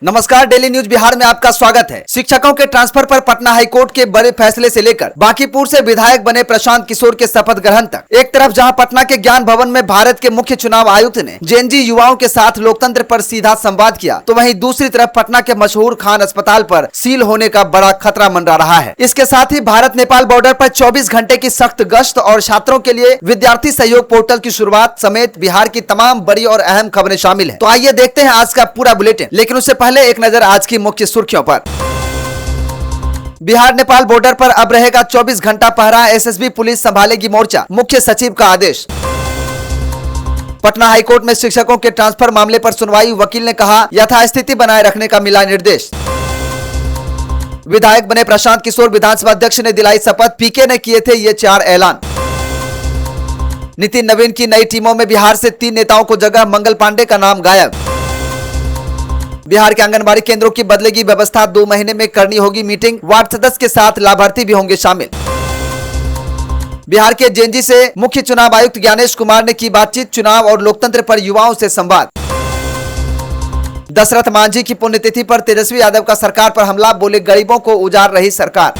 नमस्कार, daily news Bihar में आपका स्वागत है। शिक्षकों के ट्रांसफर पर पटना हाईकोर्ट के बड़े फैसले से लेकर बांकीपुर से विधायक बने प्रशांत किशोर के शपथ ग्रहण तक, एक तरफ जहां पटना के ज्ञान भवन में भारत के मुख्य चुनाव आयुक्त ने जेएनजी युवाओं के साथ लोकतंत्र पर सीधा संवाद किया, तो वहीं दूसरी तरफ पटना के मशहूर खान अस्पताल पर सील होने का बड़ा खतरा मंडरा रहा है। इसके साथ ही भारत नेपाल बॉर्डर पर 24 घंटे की सख्त गश्त और छात्रों के लिए विद्यार्थी सहयोग पोर्टल की शुरुआत समेत बिहार की तमाम बड़ी और अहम खबरें शामिल है। तो आइए देखते हैं आज का पूरा बुलेटिन, लेकिन उससे पहले एक नजर आज की मुख्य सुर्खियों पर। बिहार नेपाल बॉर्डर पर अब रहेगा 24 घंटा पहरा, एसएसबी पुलिस संभालेगी मोर्चा, मुख्य सचिव का आदेश। पटना हाईकोर्ट में शिक्षकों के ट्रांसफर मामले पर सुनवाई, वकील ने कहा यथास्थिति बनाए रखने का मिला निर्देश। विधायक बने प्रशांत किशोर विधानसभा अध्यक्ष ने दिलाई शपथ, पीके ने किए थे ये 4 ऐलान। नितिन नवीन की नई टीमों में बिहार से 3 नेताओं को जगह, मंगल पांडे का नाम गायब। बिहार के आंगनबाड़ी केंद्रों की बदलेगी व्यवस्था, 2 महीने में करनी होगी मीटिंग, वार्ड सदस्य के साथ लाभार्थी भी होंगे शामिल। बिहार के जेएनजी से मुख्य चुनाव आयुक्त ज्ञानेश कुमार ने की बातचीत, चुनाव और लोकतंत्र पर युवाओं से संवाद। दशरथ मांझी की पुण्यतिथि पर तेजस्वी यादव का सरकार पर हमला, बोले गरीबों को उजाड़ रही सरकार।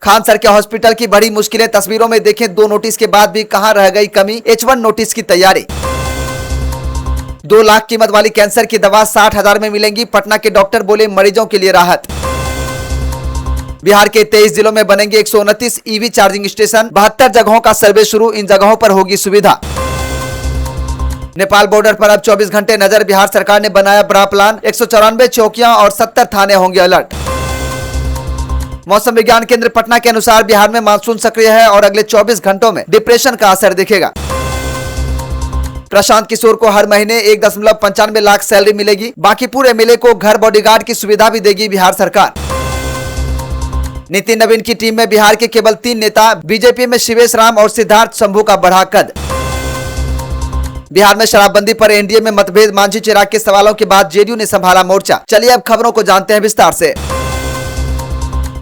खान सर के हॉस्पिटल की बड़ी मुश्किलें, तस्वीरों में देखें 2 नोटिस के बाद भी कहां रह गई कमी, H1 नोटिस की तैयारी। 2 लाख कीमत वाली कैंसर की दवा 60,000 में मिलेंगी, पटना के डॉक्टर बोले मरीजों के लिए राहत। बिहार के 23 जिलों में बनेंगे 129 ईवी चार्जिंग स्टेशन, 72 जगहों का सर्वे शुरू, इन जगहों पर होगी सुविधा। नेपाल बॉर्डर पर अब 24 घंटे नजर, बिहार सरकार ने बनाया बड़ा प्लान, 194 चौकियां और 70 थाने होंगे अलर्ट। मौसम विज्ञान केंद्र पटना के अनुसार बिहार में मानसून सक्रिय है और अगले 24 घंटों में डिप्रेशन का असर दिखेगा। प्रशांत किशोर को हर महीने 1.95 लाख सैलरी मिलेगी, बांकीपुर एमएलए को घर बॉडीगार्ड की सुविधा भी देगी बिहार सरकार। नितिन नवीन की टीम में बिहार के केवल 3 नेता, बीजेपी में शिवेश राम और सिद्धार्थ शंभू का बढ़ा कद। बिहार में शराबबंदी पर एनडीए में मतभेद, मांझी चिराग के सवालों के बाद जेडीयू ने संभाला मोर्चा। चलिए अब खबरों को जानते हैं विस्तार से।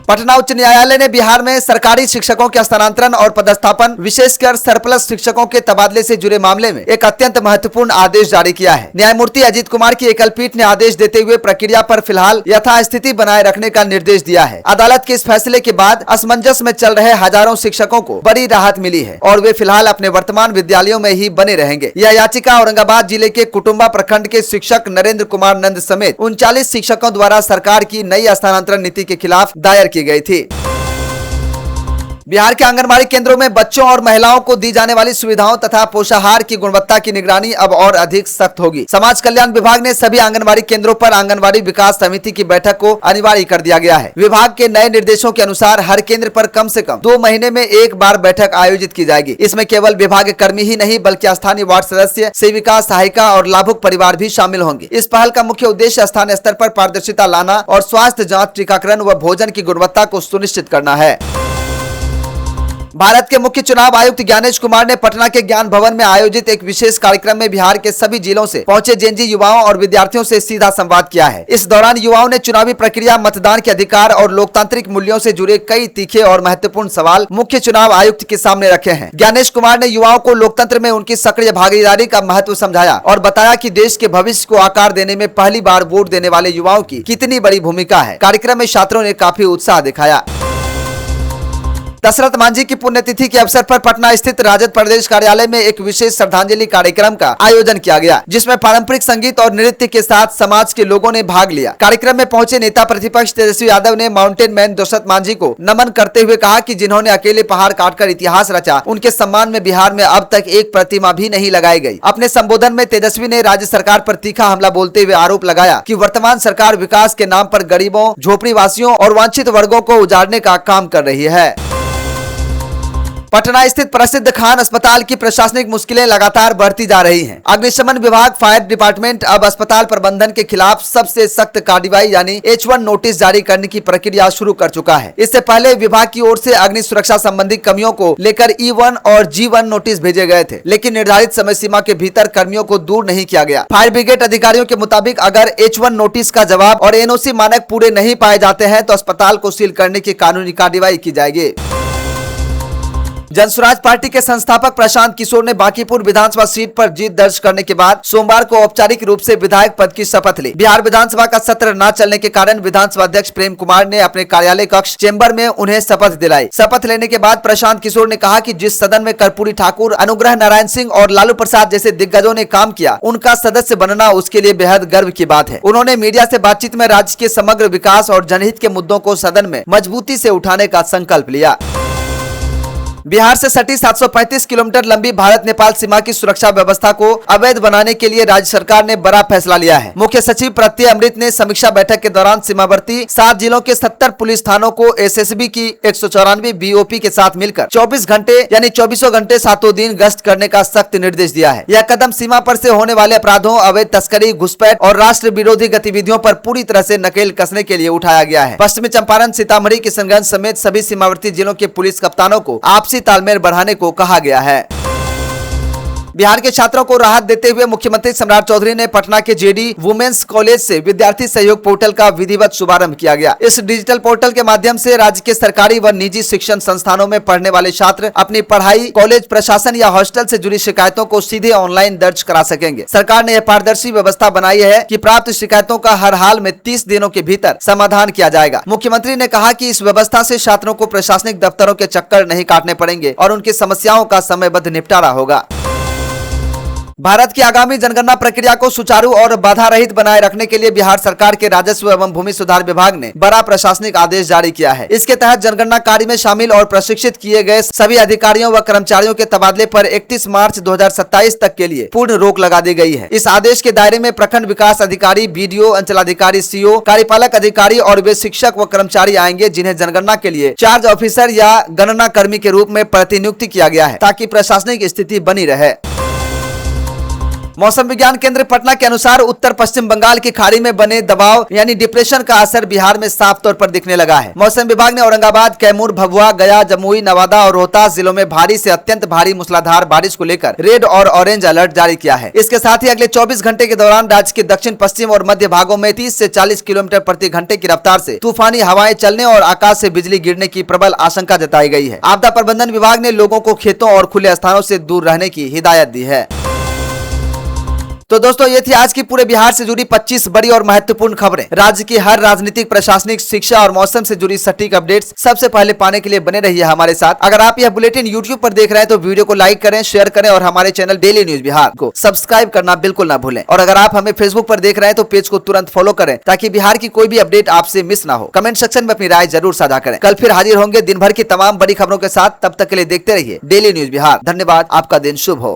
पटना उच्च न्यायालय ने बिहार में सरकारी शिक्षकों के स्थानांतरण और पदस्थापन, विशेषकर सरप्लस शिक्षकों के तबादले से जुड़े मामले में एक अत्यंत महत्वपूर्ण आदेश जारी किया है। न्यायमूर्ति अजीत कुमार की एकल पीठ ने आदेश देते हुए प्रक्रिया पर फिलहाल यथास्थिति बनाए रखने का निर्देश दिया है। अदालत के इस फैसले के बाद असमंजस में चल रहे हजारों शिक्षकों को बड़ी राहत मिली है और वे फिलहाल अपने वर्तमान विद्यालयों में ही बने रहेंगे। यह याचिका औरंगाबाद जिले के कुटुम्बा प्रखंड के शिक्षक नरेंद्र कुमार नंद समेत 39 शिक्षकों द्वारा सरकार की नई स्थानांतरण नीति के खिलाफ दायर की गई थी। बिहार के आंगनबाड़ी केंद्रों में बच्चों और महिलाओं को दी जाने वाली सुविधाओं तथा पोषाहार की गुणवत्ता की निगरानी अब और अधिक सख्त होगी। समाज कल्याण विभाग ने सभी आंगनबाड़ी केंद्रों पर आंगनबाड़ी विकास समिति की बैठक को अनिवार्य कर दिया गया है। विभाग के नए निर्देशों के अनुसार हर केंद्र पर कम से कम 2 महीने में एक बार बैठक आयोजित की जाएगी। इसमें केवल विभाग कर्मी ही नहीं बल्कि स्थानीय वार्ड सदस्य, सेविका, सहायिका और लाभुक परिवार भी शामिल होंगे। इस पहल का मुख्य उद्देश्य स्थानीय स्तर पर पारदर्शिता लाना और स्वास्थ्य जाँच, टीकाकरण व भोजन की गुणवत्ता को सुनिश्चित करना है। भारत के मुख्य चुनाव आयुक्त ज्ञानेश कुमार ने पटना के ज्ञान भवन में आयोजित एक विशेष कार्यक्रम में बिहार के सभी जिलों से पहुंचे जेएनजी युवाओं और विद्यार्थियों से सीधा संवाद किया है। इस दौरान युवाओं ने चुनावी प्रक्रिया, मतदान के अधिकार और लोकतांत्रिक मूल्यों से जुड़े कई तीखे और महत्वपूर्ण सवाल मुख्य चुनाव आयुक्त के सामने रखे हैं। ज्ञानेश कुमार ने युवाओं को लोकतंत्र में उनकी सक्रिय भागीदारी का महत्व समझाया और बताया कि देश के भविष्य को आकार देने में पहली बार वोट देने वाले युवाओं की कितनी बड़ी भूमिका है। कार्यक्रम में छात्रों ने काफी उत्साह दिखाया। दशरथ मांझी की पुण्यतिथि के अवसर पर पटना स्थित राजद प्रदेश कार्यालय में एक विशेष श्रद्धांजलि कार्यक्रम का आयोजन किया गया, जिसमें पारंपरिक संगीत और नृत्य के साथ समाज के लोगों ने भाग लिया। कार्यक्रम में पहुंचे नेता प्रतिपक्ष तेजस्वी यादव ने माउंटेन मैन दशरथ मांझी को नमन करते हुए कहा कि जिन्होंने अकेले पहाड़ काटकर इतिहास रचा, उनके सम्मान में बिहार में अब तक एक प्रतिमा भी नहीं लगाई गई। अपने संबोधन में तेजस्वी ने राज्य सरकार पर तीखा हमला बोलते हुए आरोप लगाया कि वर्तमान सरकार विकास के नाम पर गरीबों, झोपड़ीवासियों और वांछित वर्गों को उजाड़ने का काम कर रही है। पटना स्थित प्रसिद्ध खान अस्पताल की प्रशासनिक मुश्किलें लगातार बढ़ती जा रही हैं। अग्निशमन विभाग, फायर डिपार्टमेंट अब अस्पताल प्रबंधन के खिलाफ सबसे सख्त कार्रवाई यानी H1 नोटिस जारी करने की प्रक्रिया शुरू कर चुका है। इससे पहले विभाग की ओर से अग्नि सुरक्षा संबंधी कमियों को लेकर E1 और G1 नोटिस भेजे गए थे, लेकिन निर्धारित समय सीमा के भीतर कर्मियों को दूर नहीं किया गया। फायर ब्रिगेड अधिकारियों के मुताबिक अगर H1 नोटिस का जवाब और NOC मानक पूरे नहीं पाए जाते हैं तो अस्पताल को सील करने की कानूनी कार्रवाई की जाएगी। जनसुराज पार्टी के संस्थापक प्रशांत किशोर ने बांकीपुर विधानसभा सीट पर जीत दर्ज करने के बाद सोमवार को औपचारिक रूप से विधायक पद की शपथ ली। बिहार विधानसभा का सत्र न चलने के कारण विधानसभा अध्यक्ष प्रेम कुमार ने अपने कार्यालय कक्ष चेंबर में उन्हें शपथ दिलाई। शपथ लेने के बाद प्रशांत किशोर ने कहा कि जिस सदन में कर्पूरी ठाकुर, अनुग्रह नारायण सिंह और लालू प्रसाद जैसे दिग्गजों ने काम किया, उनका सदस्य बनना उसके लिए बेहद गर्व की बात है। उन्होंने मीडिया से बातचीत में राज्य के समग्र विकास और जनहित के मुद्दों को सदन में मजबूती से उठाने का संकल्प लिया। बिहार से सटी 735 किलोमीटर लंबी भारत नेपाल सीमा की सुरक्षा व्यवस्था को अवैध बनाने के लिए राज्य सरकार ने बड़ा फैसला लिया है। मुख्य सचिव प्रत्यय अमृत ने समीक्षा बैठक के दौरान सीमावर्ती 7 जिलों के 70 पुलिस थानों को एसएसबी की 194 बीओपी के साथ मिलकर 24 घंटे यानी 24 घंटे 7 दिन गश्त करने का सख्त निर्देश दिया है। यह कदम सीमा पर से होने वाले अपराधों, अवैध तस्करी, घुसपैठ और राष्ट्र विरोधी गतिविधियों पर पूरी तरह से नकेल कसने के लिए उठाया गया है। पश्चिमी चंपारण, सीतामढ़ी, किशनगंज समेत सभी सीमावर्ती जिलों के पुलिस कप्तानों को आपसी तालमेल बढ़ाने को कहा गया है। बिहार के छात्रों को राहत देते हुए मुख्यमंत्री सम्राट चौधरी ने पटना के जेडी वुमेन्स कॉलेज से विद्यार्थी सहयोग पोर्टल का विधिवत शुभारंभ किया गया। इस डिजिटल पोर्टल के माध्यम से राज्य के सरकारी व निजी शिक्षण संस्थानों में पढ़ने वाले छात्र अपनी पढ़ाई, कॉलेज प्रशासन या हॉस्टल से जुड़ी शिकायतों को सीधे ऑनलाइन दर्ज करा सकेंगे। सरकार ने यह पारदर्शी व्यवस्था बनाई है कि प्राप्त शिकायतों का हर हाल में 30 दिनों के भीतर समाधान किया जाएगा। मुख्यमंत्री ने कहा कि इस व्यवस्था से छात्रों को प्रशासनिक दफ्तरों के चक्कर नहीं काटने पड़ेंगे और उनकी समस्याओं का समयबद्ध निपटारा होगा। भारत की आगामी जनगणना प्रक्रिया को सुचारू और बाधा रहित बनाए रखने के लिए बिहार सरकार के राजस्व एवं भूमि सुधार विभाग ने बड़ा प्रशासनिक आदेश जारी किया है। इसके तहत जनगणना कार्य में शामिल और प्रशिक्षित किए गए सभी अधिकारियों व कर्मचारियों के तबादले पर 31 मार्च 2027 तक के लिए पूर्ण रोक लगा दी गई है। इस आदेश के दायरे में प्रखंड विकास अधिकारी, बीडीओ, अंचलाधिकारी, सीओ, कार्यपालक अधिकारी और वे शिक्षक व कर्मचारी आएंगे जिन्हें जनगणना के लिए चार्ज ऑफिसर या गणना कर्मी के रूप में प्रतिनियुक्त किया गया है, ताकि प्रशासनिक स्थिति बनी रहे। मौसम विज्ञान केंद्र पटना के अनुसार उत्तर पश्चिम बंगाल की खाड़ी में बने दबाव यानी डिप्रेशन का असर बिहार में साफ तौर पर दिखने लगा है। मौसम विभाग ने औरंगाबाद, कैमूर, भभुआ, गया, जमुई, नवादा और रोहतास जिलों में भारी से अत्यंत भारी मूसलाधार बारिश को लेकर रेड और ऑरेंज अलर्ट जारी किया है। इसके साथ ही अगले 24 घंटे के दौरान राज्य के दक्षिण पश्चिम और मध्य भागों में 30 से 40 किलोमीटर प्रति घंटे की रफ्तार से तूफानी हवाएं चलने और आकाश से बिजली गिरने की प्रबल आशंका जताई गई है। आपदा प्रबंधन विभाग ने लोगों को खेतों और खुले स्थानों से दूर रहने की हिदायत दी है। तो दोस्तों, ये थी आज की पूरे बिहार से जुड़ी 25 बड़ी और महत्वपूर्ण खबरें। राज्य की हर राजनीतिक, प्रशासनिक, शिक्षा और मौसम से जुड़ी सटीक अपडेट्स सबसे पहले पाने के लिए बने रहिए हमारे साथ। अगर आप यह बुलेटिन यूट्यूब पर देख रहे हैं तो वीडियो को लाइक करें, शेयर करें और हमारे चैनल डेली न्यूज बिहार को सब्सक्राइब करना बिल्कुल ना भूलें। और अगर आप हमें फेसबुक पर देख रहे हैं तो पेज को तुरंत फॉलो करें ताकि बिहार की कोई भी अपडेट आपसे मिस ना हो। कमेंट सेक्शन में अपनी राय जरूर साझा करें। कल फिर हाजिर होंगे दिन भर की तमाम बड़ी खबरों के साथ। तब तक के लिए देखते रहिए डेली न्यूज बिहार। धन्यवाद। आपका दिन शुभ हो।